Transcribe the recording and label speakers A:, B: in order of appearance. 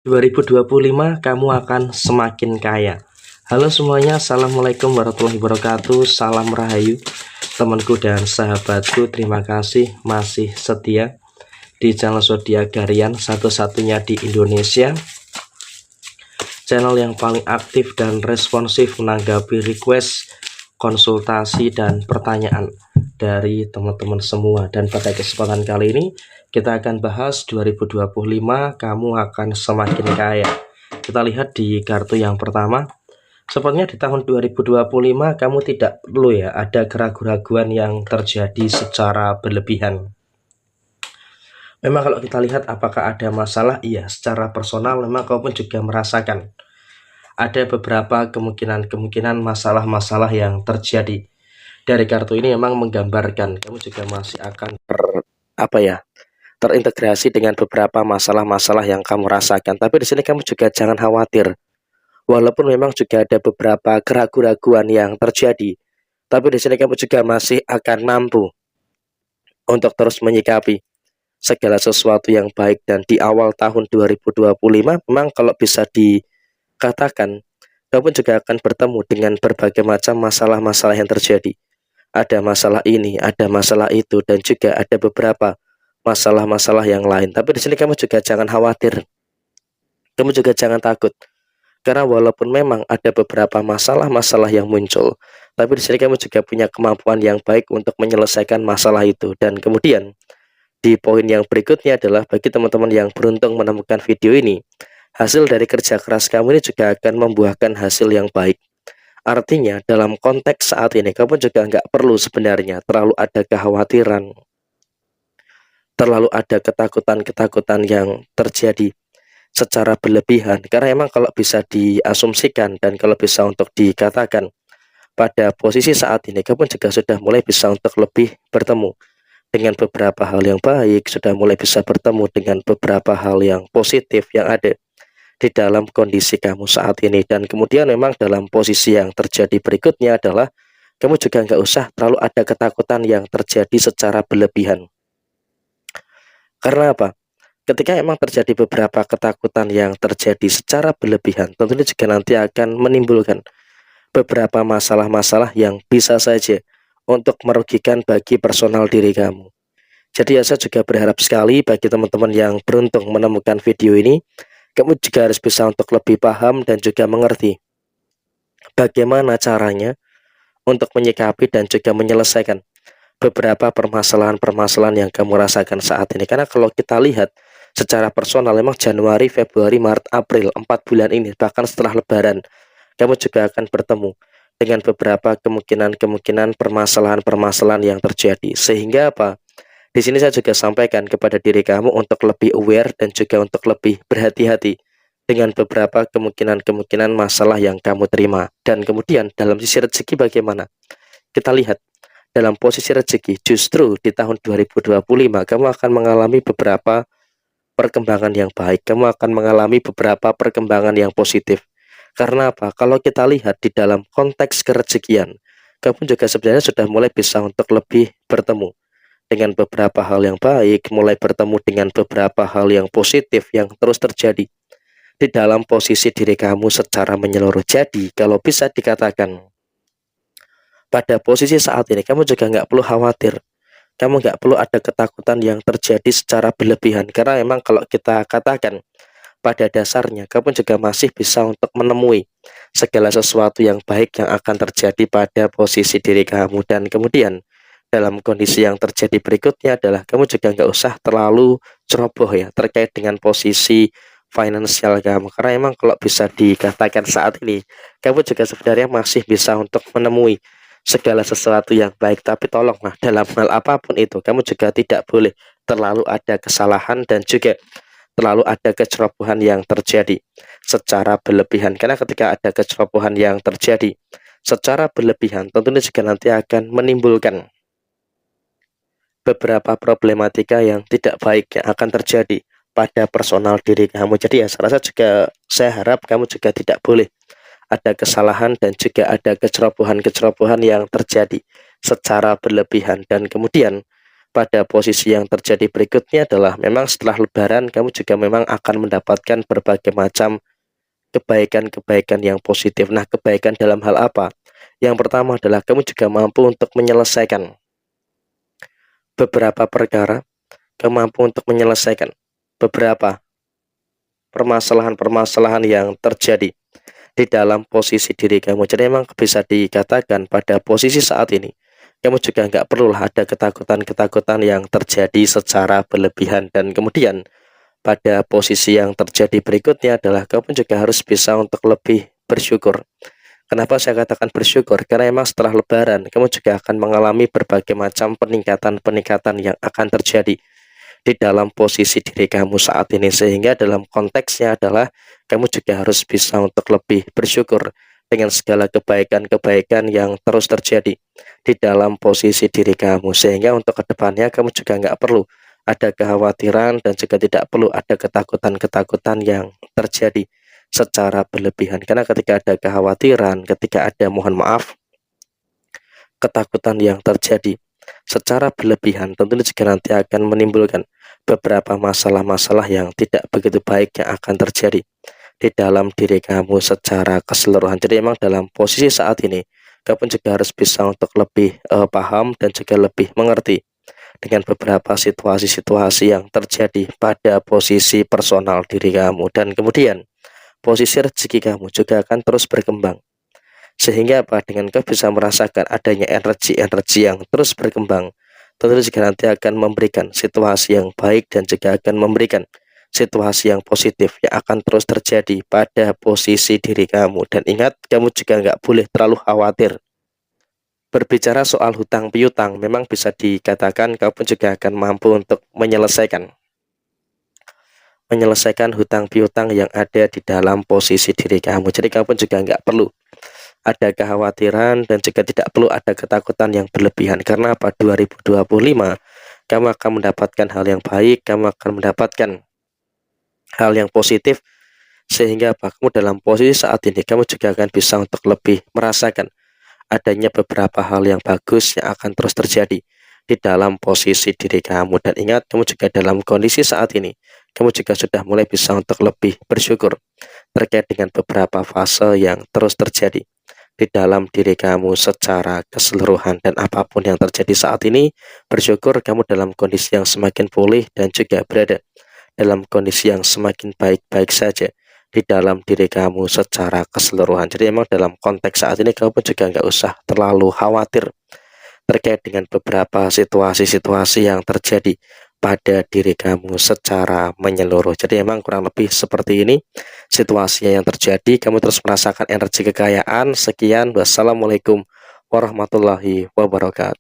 A: 2025 kamu akan semakin kaya. Halo semuanya, assalamualaikum warahmatullahi wabarakatuh. Salam rahayu temanku dan sahabatku. Terima kasih masih setia di channel Zodiak Harian, satu-satunya di Indonesia, channel yang paling aktif dan responsif menanggapi request, konsultasi, dan pertanyaan dari teman-teman semua. Dan pada kesempatan kali ini kita akan bahas 2025 kamu akan semakin kaya. Kita lihat di kartu yang pertama. Sepertinya di tahun 2025 kamu tidak perlu ada keraguan-keraguan yang terjadi secara berlebihan. Memang kalau kita lihat apakah ada masalah, iya, secara personal memang kamu pun juga merasakan ada beberapa kemungkinan masalah-masalah yang terjadi. Dari kartu ini memang menggambarkan kamu juga masih akan terintegrasi dengan beberapa masalah-masalah yang kamu rasakan. Tapi di sini kamu juga jangan khawatir. Walaupun memang juga ada beberapa keraguan-keraguan yang terjadi, tapi di sini kamu juga masih akan mampu untuk terus menyikapi segala sesuatu yang baik. Dan di awal tahun 2025 memang kalau bisa dikatakan kamu juga akan bertemu dengan berbagai macam masalah-masalah yang terjadi. Ada masalah ini, ada masalah itu, dan juga ada beberapa masalah-masalah yang lain. Tapi di sini kamu juga jangan khawatir. Kamu juga jangan takut. Karena walaupun memang ada beberapa masalah-masalah yang muncul, tapi di sini kamu juga punya kemampuan yang baik untuk menyelesaikan masalah itu. Dan kemudian di poin yang berikutnya adalah bagi teman-teman yang beruntung menemukan video ini, hasil dari kerja keras kamu ini juga akan membuahkan hasil yang baik. Artinya dalam konteks saat ini kamu juga nggak perlu sebenarnya terlalu ada kekhawatiran, terlalu ada ketakutan-ketakutan yang terjadi secara berlebihan. Karena emang kalau bisa diasumsikan dan kalau bisa untuk dikatakan, pada posisi saat ini kamu juga sudah mulai bisa untuk lebih bertemu dengan beberapa hal yang baik, sudah mulai bisa bertemu dengan beberapa hal yang positif yang ada di dalam kondisi kamu saat ini. Dan kemudian memang dalam posisi yang terjadi berikutnya adalah kamu juga nggak usah terlalu ada ketakutan yang terjadi secara berlebihan. Karena apa? Ketika memang terjadi beberapa ketakutan yang terjadi secara berlebihan, tentunya juga nanti akan menimbulkan beberapa masalah-masalah yang bisa saja untuk merugikan bagi personal diri kamu. Jadi saya juga berharap sekali bagi teman-teman yang beruntung menemukan video ini, kamu juga harus bisa untuk lebih paham dan juga mengerti bagaimana caranya untuk menyikapi dan juga menyelesaikan beberapa permasalahan-permasalahan yang kamu rasakan saat ini. Karena kalau kita lihat secara personal, memang Januari, Februari, Maret, April, 4 bulan ini, bahkan setelah Lebaran, kamu juga akan bertemu dengan beberapa kemungkinan permasalahan-permasalahan yang terjadi. Sehingga apa? Di sini saya juga sampaikan kepada diri kamu untuk lebih aware dan juga untuk lebih berhati-hati dengan beberapa kemungkinan masalah yang kamu terima. Dan kemudian dalam sisi rezeki bagaimana? Kita lihat dalam posisi rezeki, justru di tahun 2025 kamu akan mengalami beberapa perkembangan yang baik. Kamu akan mengalami beberapa perkembangan yang positif. Karena apa? Kalau kita lihat di dalam konteks kerezekian, kamu juga sebenarnya sudah mulai bisa untuk lebih bertemu dengan beberapa hal yang baik, mulai bertemu dengan beberapa hal yang positif yang terus terjadi di dalam posisi diri kamu secara menyeluruh. Jadi kalau bisa dikatakan pada posisi saat ini kamu juga nggak perlu khawatir, kamu nggak perlu ada ketakutan yang terjadi secara berlebihan. Karena memang kalau kita katakan pada dasarnya kamu juga masih bisa untuk menemui segala sesuatu yang baik yang akan terjadi pada posisi diri kamu. Dan kemudian dalam kondisi yang terjadi berikutnya adalah kamu juga nggak usah terlalu ceroboh terkait dengan posisi finansial kamu. Karena emang kalau bisa dikatakan saat ini kamu juga sebenarnya masih bisa untuk menemui segala sesuatu yang baik. Tapi tolonglah dalam hal apapun itu kamu juga tidak boleh terlalu ada kesalahan dan juga terlalu ada kecerobohan yang terjadi secara berlebihan. Karena ketika ada kecerobohan yang terjadi secara berlebihan, tentunya juga nanti akan menimbulkan beberapa problematika yang tidak baik yang akan terjadi pada personal diri kamu. Jadi saya rasa juga, saya harap kamu juga tidak boleh ada kesalahan dan juga ada kecerobohan-kecerobohan yang terjadi secara berlebihan. Dan kemudian pada posisi yang terjadi berikutnya adalah memang setelah lebaran kamu juga memang akan mendapatkan berbagai macam kebaikan-kebaikan yang positif. Nah, kebaikan dalam hal apa? Yang pertama adalah kamu juga mampu untuk menyelesaikan beberapa perkara, kamu mampu untuk menyelesaikan beberapa permasalahan-permasalahan yang terjadi di dalam posisi diri kamu. Jadi memang bisa dikatakan pada posisi saat ini, kamu juga nggak perlulah ada ketakutan-ketakutan yang terjadi secara berlebihan. Dan kemudian pada posisi yang terjadi berikutnya adalah kamu juga harus bisa untuk lebih bersyukur. Kenapa saya katakan bersyukur? Karena memang setelah lebaran, kamu juga akan mengalami berbagai macam peningkatan-peningkatan yang akan terjadi di dalam posisi diri kamu saat ini. Sehingga dalam konteksnya adalah kamu juga harus bisa untuk lebih bersyukur dengan segala kebaikan-kebaikan yang terus terjadi di dalam posisi diri kamu. Sehingga untuk kedepannya kamu juga nggak perlu ada kekhawatiran dan juga tidak perlu ada ketakutan-ketakutan yang terjadi secara berlebihan. Karena ketika ada kekhawatiran, ketika ada, mohon maaf, ketakutan yang terjadi secara berlebihan, tentunya juga nanti akan menimbulkan beberapa masalah-masalah yang tidak begitu baik yang akan terjadi di dalam diri kamu secara keseluruhan. Jadi memang dalam posisi saat ini, kamu juga harus bisa untuk lebih paham dan juga lebih mengerti dengan beberapa situasi-situasi yang terjadi pada posisi personal diri kamu. Dan kemudian posisi rezeki kamu juga akan terus berkembang. Sehingga apa? Dengan kau bisa merasakan adanya energi-energi yang terus berkembang, tentu juga nanti akan memberikan situasi yang baik dan juga akan memberikan situasi yang positif yang akan terus terjadi pada posisi diri kamu. Dan ingat, kamu juga nggak boleh terlalu khawatir. Berbicara soal hutang piutang, memang bisa dikatakan kamu juga akan mampu untuk menyelesaikan hutang piutang yang ada di dalam posisi diri kamu. Jadi kamu juga nggak perlu ada kekhawatiran dan juga tidak perlu ada ketakutan yang berlebihan. Karena pada 2025 kamu akan mendapatkan hal yang baik, kamu akan mendapatkan hal yang positif, sehingga kamu dalam posisi saat ini kamu juga akan bisa untuk lebih merasakan adanya beberapa hal yang bagus yang akan terus terjadi di dalam posisi diri kamu. Dan ingat, kamu juga dalam kondisi saat ini kamu juga sudah mulai bisa untuk lebih bersyukur terkait dengan beberapa fase yang terus terjadi di dalam diri kamu secara keseluruhan. Dan apapun yang terjadi saat ini, bersyukur kamu dalam kondisi yang semakin pulih dan juga berada dalam kondisi yang semakin baik-baik saja di dalam diri kamu secara keseluruhan. Jadi memang dalam konteks saat ini kamu juga nggak usah terlalu khawatir terkait dengan beberapa situasi-situasi yang terjadi pada diri kamu secara menyeluruh. Jadi memang kurang lebih seperti ini situasinya yang terjadi. Kamu terus merasakan energi kekayaan. Sekian, wassalamualaikum warahmatullahi wabarakatuh.